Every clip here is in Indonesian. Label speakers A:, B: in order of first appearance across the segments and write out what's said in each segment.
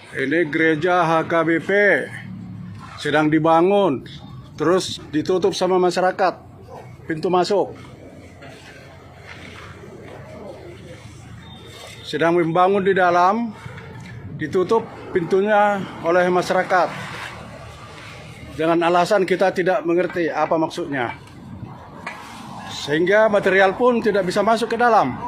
A: Ini gereja HKBP sedang dibangun, terus ditutup sama masyarakat pintu masuk. Sedang membangun di dalam, ditutup pintunya oleh masyarakat. Dengan alasan kita tidak mengerti apa maksudnya. Sehingga material pun tidak bisa masuk ke dalam.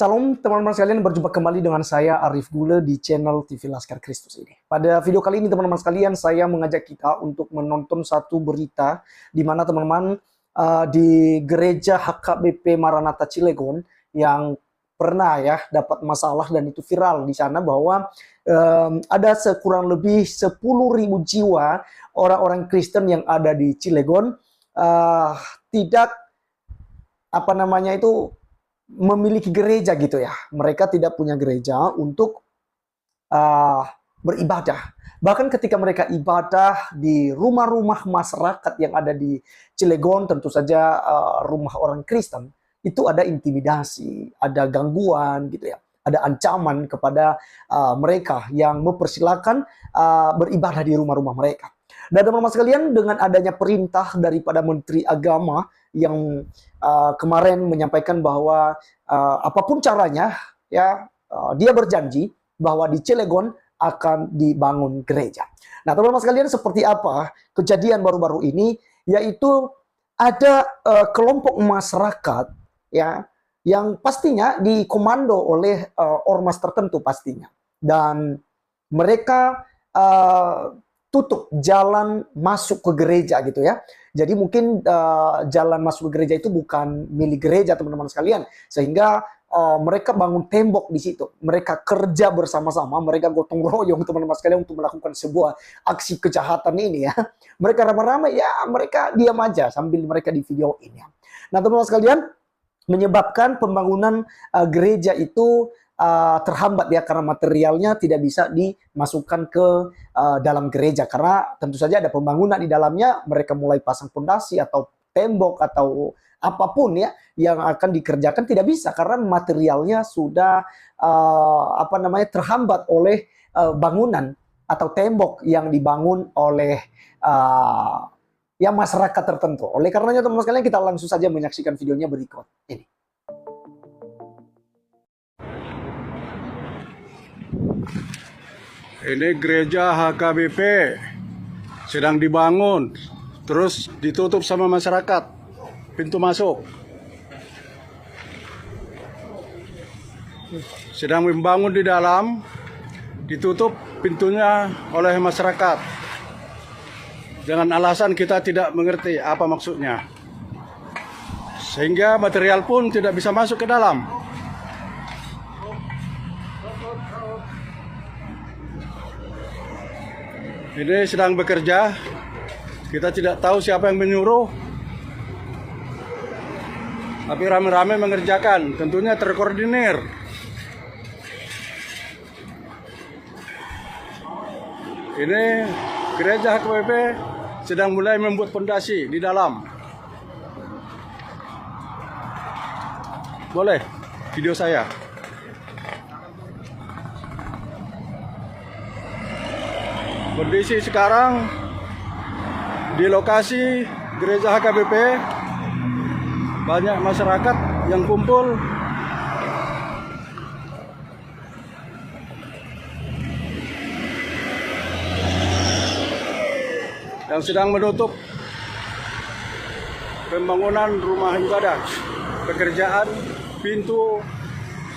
B: Salam teman-teman sekalian, berjumpa kembali dengan saya Arif Gule di channel TV Laskar Kristus ini. Pada video kali ini teman-teman sekalian, saya mengajak kita untuk menonton satu berita di mana teman-teman di gereja HKBP Maranatha Cilegon yang pernah ya dapat masalah dan itu viral di sana bahwa ada sekurang lebih 10.000 jiwa orang-orang Kristen yang ada di Cilegon tidak memiliki gereja gitu ya. Mereka tidak punya gereja untuk beribadah. Bahkan ketika mereka ibadah di rumah-rumah masyarakat yang ada di Cilegon, tentu saja rumah orang Kristen, itu ada intimidasi, ada gangguan gitu ya. Ada ancaman kepada mereka yang mempersilahkan beribadah di rumah-rumah mereka. Dan teman-teman sekalian, dengan adanya perintah daripada Menteri Agama yang kemarin menyampaikan bahwa apapun caranya ya dia berjanji bahwa di Cilegon akan dibangun gereja. Nah, teman-teman sekalian, seperti apa kejadian baru-baru ini, yaitu ada kelompok masyarakat ya yang pastinya dikomando oleh ormas tertentu pastinya, dan mereka tutup jalan masuk ke gereja gitu ya. Jadi mungkin jalan masuk ke gereja itu bukan milik gereja teman-teman sekalian, sehingga mereka bangun tembok di situ. Mereka kerja bersama-sama, mereka gotong royong teman-teman sekalian untuk melakukan sebuah aksi kejahatan ini ya. Mereka ramai-ramai ya, mereka diam aja sambil mereka di video ini. Nah teman-teman sekalian, menyebabkan pembangunan gereja itu terhambat ya, karena materialnya tidak bisa dimasukkan ke dalam gereja, karena tentu saja ada pembangunan di dalamnya. Mereka mulai pasang fondasi atau tembok atau apapun ya yang akan dikerjakan tidak bisa karena materialnya sudah terhambat oleh bangunan atau tembok yang dibangun oleh ya masyarakat tertentu. Oleh karenanya teman-teman sekalian, kita langsung saja menyaksikan videonya berikut ini.
A: Ini gereja HKBP sedang dibangun, terus ditutup sama masyarakat pintu masuk. Sedang membangun di dalam, ditutup pintunya oleh masyarakat. Dengan alasan kita tidak mengerti apa maksudnya. Sehingga material pun tidak bisa masuk ke dalam. Ini sedang bekerja, kita tidak tahu siapa yang menyuruh, tapi rame-rame mengerjakan, tentunya terkoordinir. Ini gereja HKBP sedang mulai membuat fondasi di dalam. Boleh video saya? Kondisi sekarang di lokasi gereja HKBP, banyak masyarakat yang kumpul. Yang sedang menutup pembangunan rumah ibadah. Pekerjaan pintu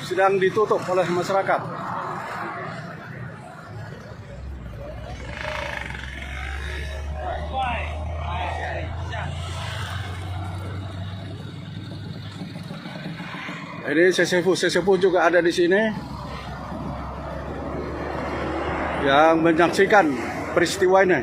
A: sedang ditutup oleh masyarakat. Ini sesepuh juga ada di sini yang menyaksikan peristiwa ini.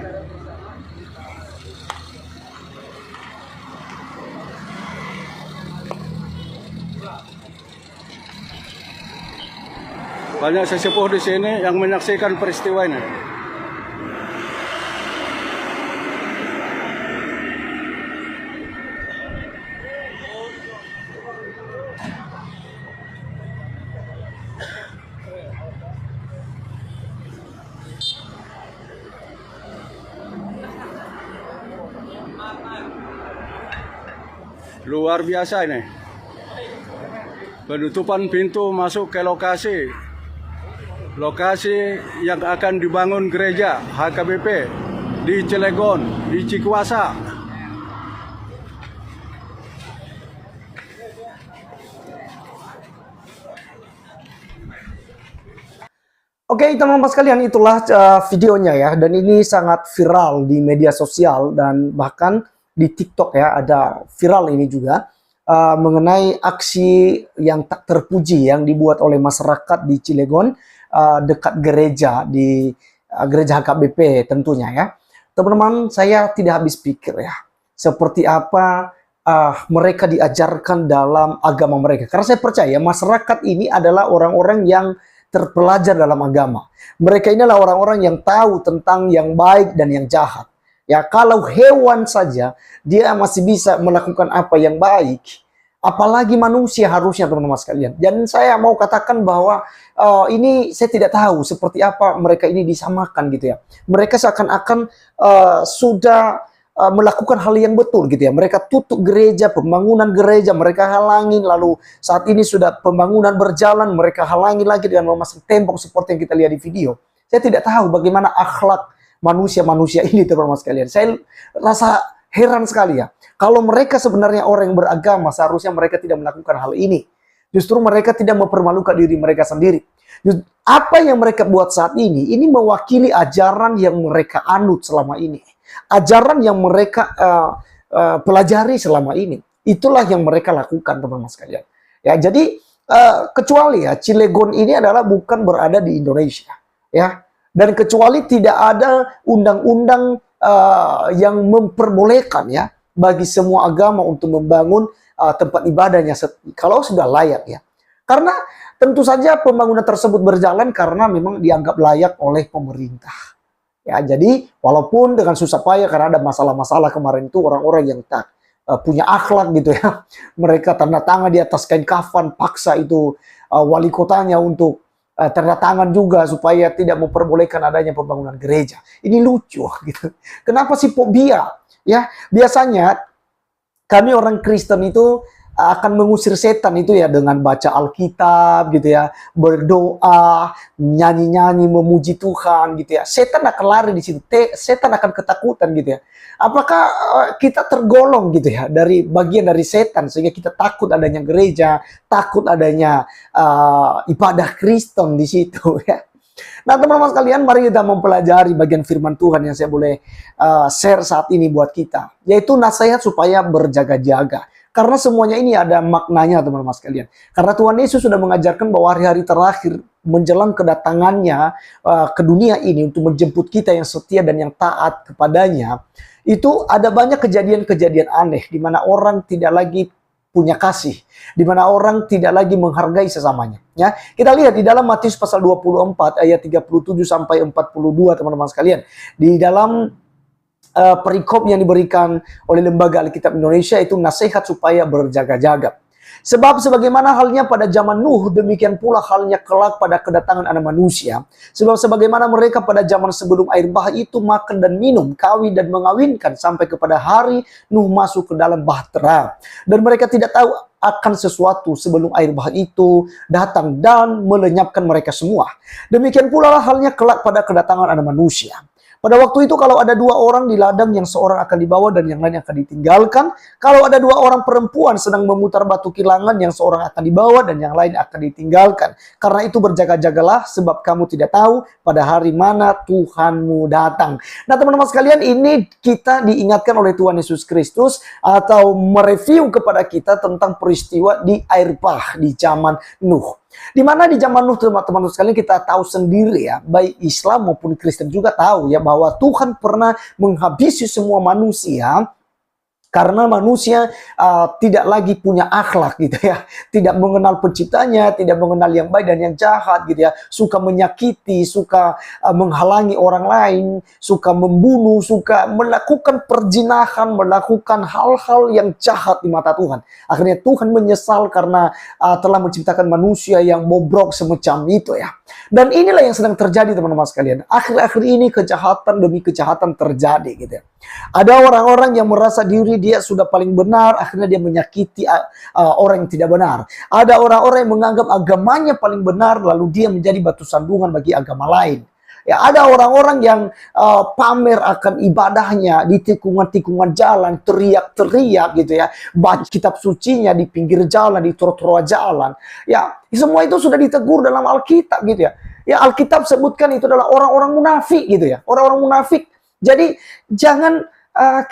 A: Banyak sesepuh di sini yang menyaksikan peristiwa ini. Luar biasa ini. Penutupan pintu masuk ke lokasi yang akan dibangun gereja HKBP di Cilegon, di Cikuasa.
B: Oke, teman-teman sekalian, itulah videonya ya, dan ini sangat viral di media sosial dan bahkan di TikTok ya, ada viral ini juga mengenai aksi yang tak terpuji yang dibuat oleh masyarakat di Cilegon dekat gereja di gereja HKBP tentunya ya. Teman-teman, saya tidak habis pikir ya, seperti apa mereka diajarkan dalam agama mereka. Karena saya percaya masyarakat ini adalah orang-orang yang terpelajar dalam agama. Mereka ini adalah orang-orang yang tahu tentang yang baik dan yang jahat. Ya, kalau hewan saja dia masih bisa melakukan apa yang baik, apalagi manusia harusnya, teman-teman sekalian. Dan saya mau katakan bahwa ini saya tidak tahu seperti apa mereka ini disamakan gitu ya. Mereka seakan-akan sudah melakukan hal yang betul gitu ya. Mereka tutup gereja, pembangunan gereja mereka halangin, lalu saat ini sudah pembangunan berjalan, mereka halangin lagi dengan memasang tembok seperti yang kita lihat di video. Saya tidak tahu bagaimana akhlak manusia-manusia ini, teman-teman sekalian. Saya rasa heran sekali ya. Kalau mereka sebenarnya orang yang beragama, seharusnya mereka tidak melakukan hal ini. Justru mereka tidak mempermalukan diri mereka sendiri. Apa yang mereka buat saat ini mewakili ajaran yang mereka anut selama ini. Ajaran yang mereka pelajari selama ini. Itulah yang mereka lakukan, teman-teman sekalian. Ya, jadi kecuali ya Cilegon ini adalah bukan berada di Indonesia, ya. Dan kecuali tidak ada undang-undang yang memperbolehkan ya bagi semua agama untuk membangun tempat ibadahnya kalau sudah layak ya. Karena tentu saja pembangunan tersebut berjalan karena memang dianggap layak oleh pemerintah. Ya, jadi walaupun dengan susah payah karena ada masalah-masalah kemarin itu orang-orang yang tak punya akhlak gitu ya. Mereka tanda tangan di atas kain kafan, paksa itu wali kotanya untuk tanda tangan juga supaya tidak memperbolehkan adanya pembangunan gereja. Ini lucu gitu. Kenapa sih fobia? Ya, biasanya kami orang Kristen itu akan mengusir setan itu ya dengan baca Alkitab gitu ya, berdoa, nyanyi-nyanyi, memuji Tuhan gitu ya. Setan akan lari di situ, setan akan ketakutan gitu ya. Apakah kita tergolong gitu ya dari bagian dari setan sehingga kita takut adanya gereja, takut adanya ibadah Kristen di situ ya. Nah, teman-teman sekalian, mari kita mempelajari bagian firman Tuhan yang saya boleh share saat ini buat kita, yaitu nasihat supaya berjaga-jaga. Karena semuanya ini ada maknanya, teman-teman sekalian. Karena Tuhan Yesus sudah mengajarkan bahwa hari-hari terakhir menjelang kedatangannya ke dunia ini untuk menjemput kita yang setia dan yang taat kepadanya, itu ada banyak kejadian-kejadian aneh di mana orang tidak lagi punya kasih, di mana orang tidak lagi menghargai sesamanya. Ya, kita lihat di dalam Matius pasal 24 ayat 37 sampai 42, teman-teman sekalian. Di dalam perikop yang diberikan oleh Lembaga Alkitab Indonesia itu nasihat supaya berjaga-jaga. Sebab sebagaimana halnya pada zaman Nuh, demikian pula halnya kelak pada kedatangan Anak Manusia. Sebab sebagaimana mereka pada zaman sebelum air bah itu makan dan minum, kawin dan mengawinkan sampai kepada hari Nuh masuk ke dalam bahtera. Dan mereka tidak tahu akan sesuatu sebelum air bah itu datang dan melenyapkan mereka semua. Demikian pula halnya kelak pada kedatangan Anak Manusia. Pada waktu itu kalau ada dua orang di ladang, yang seorang akan dibawa dan yang lain akan ditinggalkan. Kalau ada dua orang perempuan sedang memutar batu kilangan, yang seorang akan dibawa dan yang lain akan ditinggalkan. Karena itu berjaga-jagalah, sebab kamu tidak tahu pada hari mana Tuhanmu datang. Nah, teman-teman sekalian, ini kita diingatkan oleh Tuhan Yesus Kristus atau mereview kepada kita tentang peristiwa di air bah di zaman Nuh. Di mana di zaman Nuh, teman-teman sekalian, kita tahu sendiri ya, baik Islam maupun Kristen juga tahu ya bahwa Tuhan pernah menghabisi semua manusia Karena manusia tidak lagi punya akhlak gitu ya. Tidak mengenal penciptanya, tidak mengenal yang baik dan yang jahat gitu ya. Suka menyakiti, suka menghalangi orang lain, suka membunuh, suka melakukan perzinahan, melakukan hal-hal yang jahat di mata Tuhan. Akhirnya Tuhan menyesal karena telah menciptakan manusia yang bobrok semacam itu ya. Dan inilah yang sedang terjadi teman-teman sekalian. Akhir-akhir ini kejahatan demi kejahatan terjadi gitu ya. Ada orang-orang yang merasa diri dia sudah paling benar, akhirnya dia menyakiti orang yang tidak benar. Ada orang-orang yang menganggap agamanya paling benar, lalu dia menjadi batu sandungan bagi agama lain. Ya, ada orang-orang yang pamer akan ibadahnya di tikungan-tikungan jalan, teriak-teriak gitu ya, baca kitab sucinya di pinggir jalan, di trotoar jalan. Ya, semua itu sudah ditegur dalam Alkitab gitu ya. Ya, Alkitab sebutkan itu adalah orang-orang munafik gitu ya, orang-orang munafik. Jadi jangan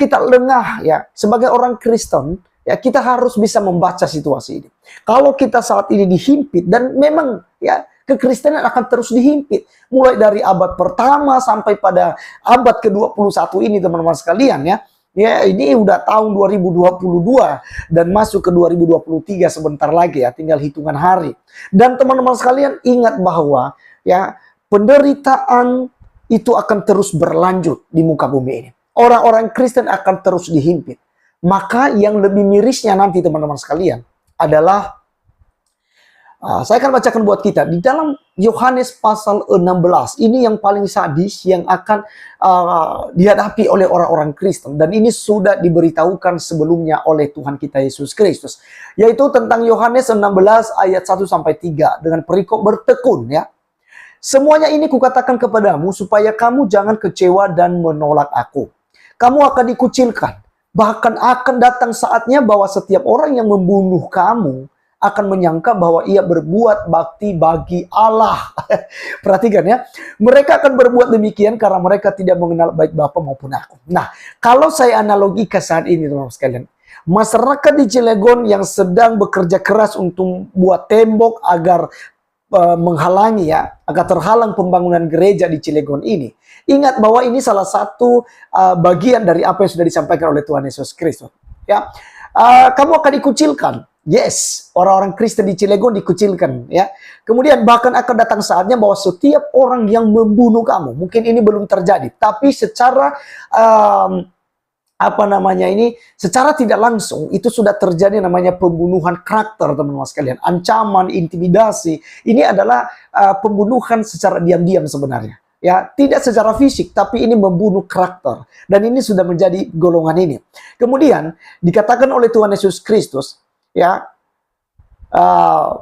B: kita lengah ya, sebagai orang Kristen ya, kita harus bisa membaca situasi ini. Kalau kita saat ini dihimpit, dan memang ya kekristenan akan terus dihimpit mulai dari abad pertama sampai pada abad ke-21 ini teman-teman sekalian ya. Ya, ini udah tahun 2022 dan masuk ke 2023 sebentar lagi ya, tinggal hitungan hari. Dan teman-teman sekalian ingat bahwa ya, penderitaan itu akan terus berlanjut di muka bumi ini. Orang-orang Kristen akan terus dihimpit. Maka yang lebih mirisnya nanti teman-teman sekalian adalah, saya akan bacakan buat kita di dalam Yohanes pasal 16. Ini yang paling sadis yang akan dihadapi oleh orang-orang Kristen. Dan ini sudah diberitahukan sebelumnya oleh Tuhan kita Yesus Kristus. Yaitu tentang Yohanes 16 ayat 1-3 dengan perikop bertekun ya. Semuanya ini kukatakan kepadamu supaya kamu jangan kecewa dan menolak aku. Kamu akan dikucilkan. Bahkan akan datang saatnya bahwa setiap orang yang membunuh kamu akan menyangka bahwa ia berbuat bakti bagi Allah. Perhatikan ya. Mereka akan berbuat demikian karena mereka tidak mengenal baik Bapa maupun aku. Nah, kalau saya analogikan saat ini teman-teman sekalian, masyarakat di Cilegon yang sedang bekerja keras untuk buat tembok agar menghalangi ya, agar terhalang pembangunan gereja di Cilegon ini. Ingat bahwa ini salah satu bagian dari apa yang sudah disampaikan oleh Tuhan Yesus Kristus. Ya, kamu akan dikucilkan. Yes, orang-orang Kristen di Cilegon dikucilkan. Ya, kemudian bahkan akan datang saatnya bahwa setiap orang yang membunuh kamu, mungkin ini belum terjadi, tapi secara secara tidak langsung itu sudah terjadi namanya pembunuhan karakter teman-teman sekalian. Ancaman, intimidasi, ini adalah pembunuhan secara diam-diam sebenarnya. Ya, tidak secara fisik, tapi ini membunuh karakter. Dan ini sudah menjadi golongan ini. Kemudian dikatakan oleh Tuhan Yesus Kristus, ya,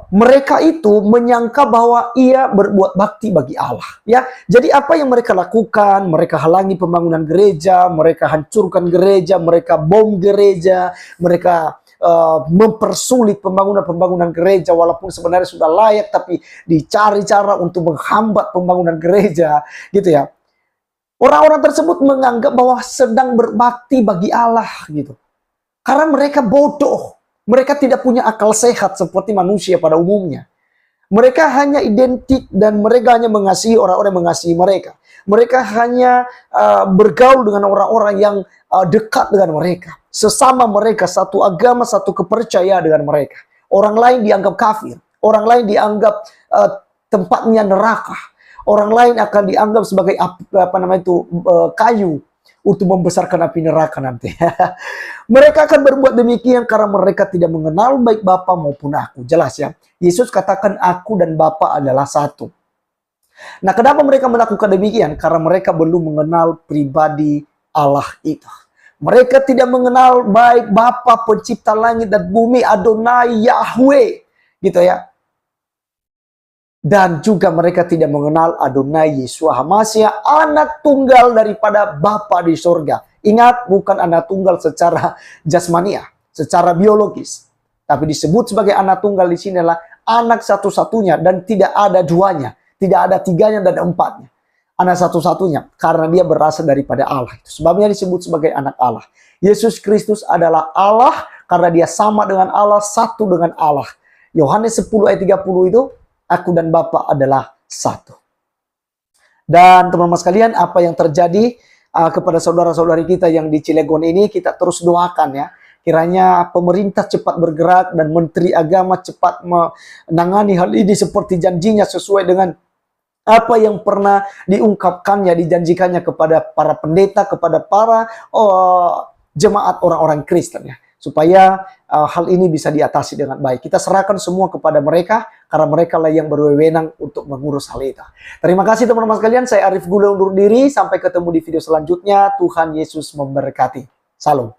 B: mereka itu menyangka bahwa ia berbuat bakti bagi Allah. Ya, jadi apa yang mereka lakukan? Mereka halangi pembangunan gereja, mereka hancurkan gereja, mereka bom gereja, mereka mempersulit pembangunan gereja walaupun sebenarnya sudah layak, tapi dicari cara untuk menghambat pembangunan gereja, gitu ya. Orang-orang tersebut menganggap bahwa sedang berbakti bagi Allah, gitu. Karena mereka bodoh. Mereka tidak punya akal sehat seperti manusia pada umumnya. Mereka hanya identik dan mereka hanya mengasihi orang-orang yang mengasihi mereka. Mereka hanya bergaul dengan orang-orang yang dekat dengan mereka. Sesama mereka, satu agama, satu kepercayaan dengan mereka. Orang lain dianggap kafir. Orang lain dianggap tempatnya neraka. Orang lain akan dianggap sebagai kayu untuk membesarkan api neraka nanti. Mereka akan berbuat demikian karena mereka tidak mengenal baik Bapa maupun aku. Jelas ya. Yesus katakan aku dan Bapa adalah satu. Nah, kenapa mereka melakukan demikian? Karena mereka belum mengenal pribadi Allah itu. Mereka tidak mengenal baik Bapa pencipta langit dan bumi, Adonai Yahweh, gitu ya. Dan juga mereka tidak mengenal Adonai Yeshua HaMashiach, anak tunggal daripada Bapa di surga. Ingat, bukan anak tunggal secara jasmania, secara biologis. Tapi disebut sebagai anak tunggal di sini adalah anak satu-satunya dan tidak ada duanya. Tidak ada tiganya dan empatnya. Anak satu-satunya karena dia berasal daripada Allah. Itu sebabnya disebut sebagai anak Allah. Yesus Kristus adalah Allah karena dia sama dengan Allah, satu dengan Allah. Yohanes 10 ayat 30 itu, aku dan Bapa adalah satu. Dan teman-teman sekalian, apa yang terjadi kepada saudara-saudari kita yang di Cilegon ini, kita terus doakan ya. Kiranya pemerintah cepat bergerak dan Menteri Agama cepat menangani hal ini seperti janjinya sesuai dengan apa yang pernah diungkapkannya, dijanjikannya kepada para pendeta, kepada para jemaat orang-orang Kristen ya. Supaya hal ini bisa diatasi dengan baik. Kita serahkan semua kepada mereka, karena mereka lah yang berwenang untuk mengurus hal itu. Terima kasih teman-teman sekalian, saya Arif Gule undur diri. Sampai ketemu di video selanjutnya. Tuhan Yesus memberkati. Salam.